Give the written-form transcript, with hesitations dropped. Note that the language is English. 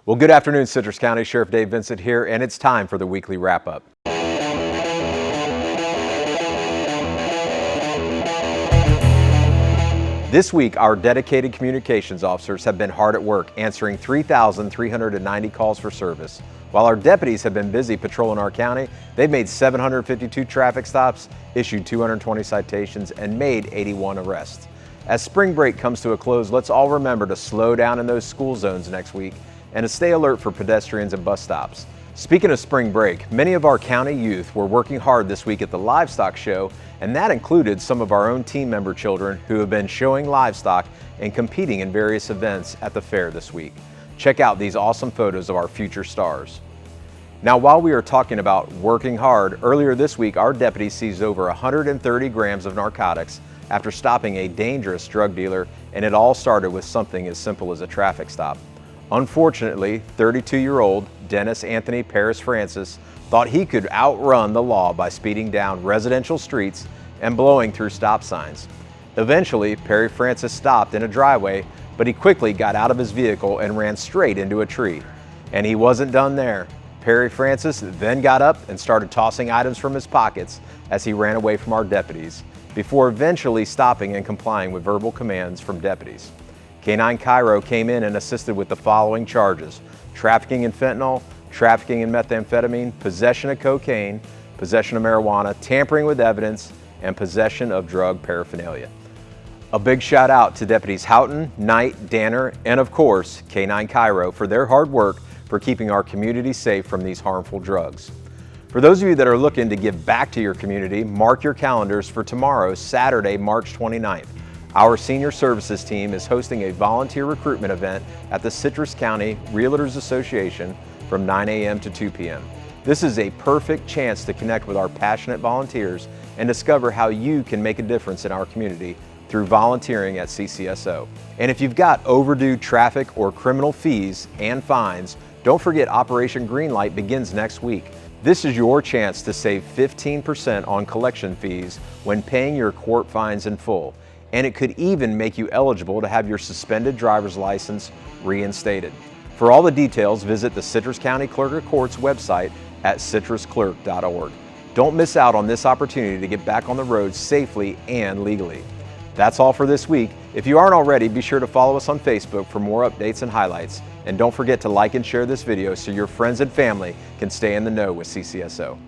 Well, good afternoon, Citrus County. Sheriff Dave Vincent here, and it's time for the weekly wrap-up. This week, our dedicated communications officers have been hard at work answering 3,390 calls for service. While our deputies have been busy patrolling our county, they've made 752 traffic stops, issued 220 citations, and made 81 arrests. As spring break comes to a close, let's all remember to slow down in those school zones next week and to stay alert for pedestrians and bus stops. Speaking of spring break, many of our county youth were working hard this week at the livestock show, and that included some of our own team member children who have been showing livestock and competing in various events at the fair this week. Check out these awesome photos of our future stars. Now, while we are talking about working hard, earlier this week our deputies seized over 130 grams of narcotics after stopping a dangerous drug dealer, and it all started with something as simple as a traffic stop. Unfortunately, 32-year-old Dennis Anthony Paris Francis thought he could outrun the law by speeding down residential streets and blowing through stop signs. Eventually, Perry Francis stopped in a driveway, but he quickly got out of his vehicle and ran straight into a tree. And he wasn't done there. Perry Francis then got up and started tossing items from his pockets as he ran away from our deputies, before eventually stopping and complying with verbal commands from deputies. K9 Cairo came in and assisted with the following charges: trafficking in fentanyl, trafficking in methamphetamine, possession of cocaine, possession of marijuana, tampering with evidence, and possession of drug paraphernalia. A big shout out to Deputies Houghton, Knight, Danner, and of course, K9 Cairo for their hard work for keeping our community safe from these harmful drugs. For those of you that are looking to give back to your community, mark your calendars for tomorrow, Saturday, March 29th. Our senior services team is hosting a volunteer recruitment event at the Citrus County Realtors Association from 9 a.m. to 2 p.m. This is a perfect chance to connect with our passionate volunteers and discover how you can make a difference in our community through volunteering at CCSO. And if you've got overdue traffic or criminal fees and fines, don't forget Operation Greenlight begins next week. This is your chance to save 15% on collection fees when paying your court fines in full. And it could even make you eligible to have your suspended driver's license reinstated. For all the details, visit the Citrus County Clerk of Court's website at citrusclerk.org. Don't miss out on this opportunity to get back on the road safely and legally. That's all for this week. If you aren't already, be sure to follow us on Facebook for more updates and highlights. And don't forget to like and share this video so your friends and family can stay in the know with CCSO.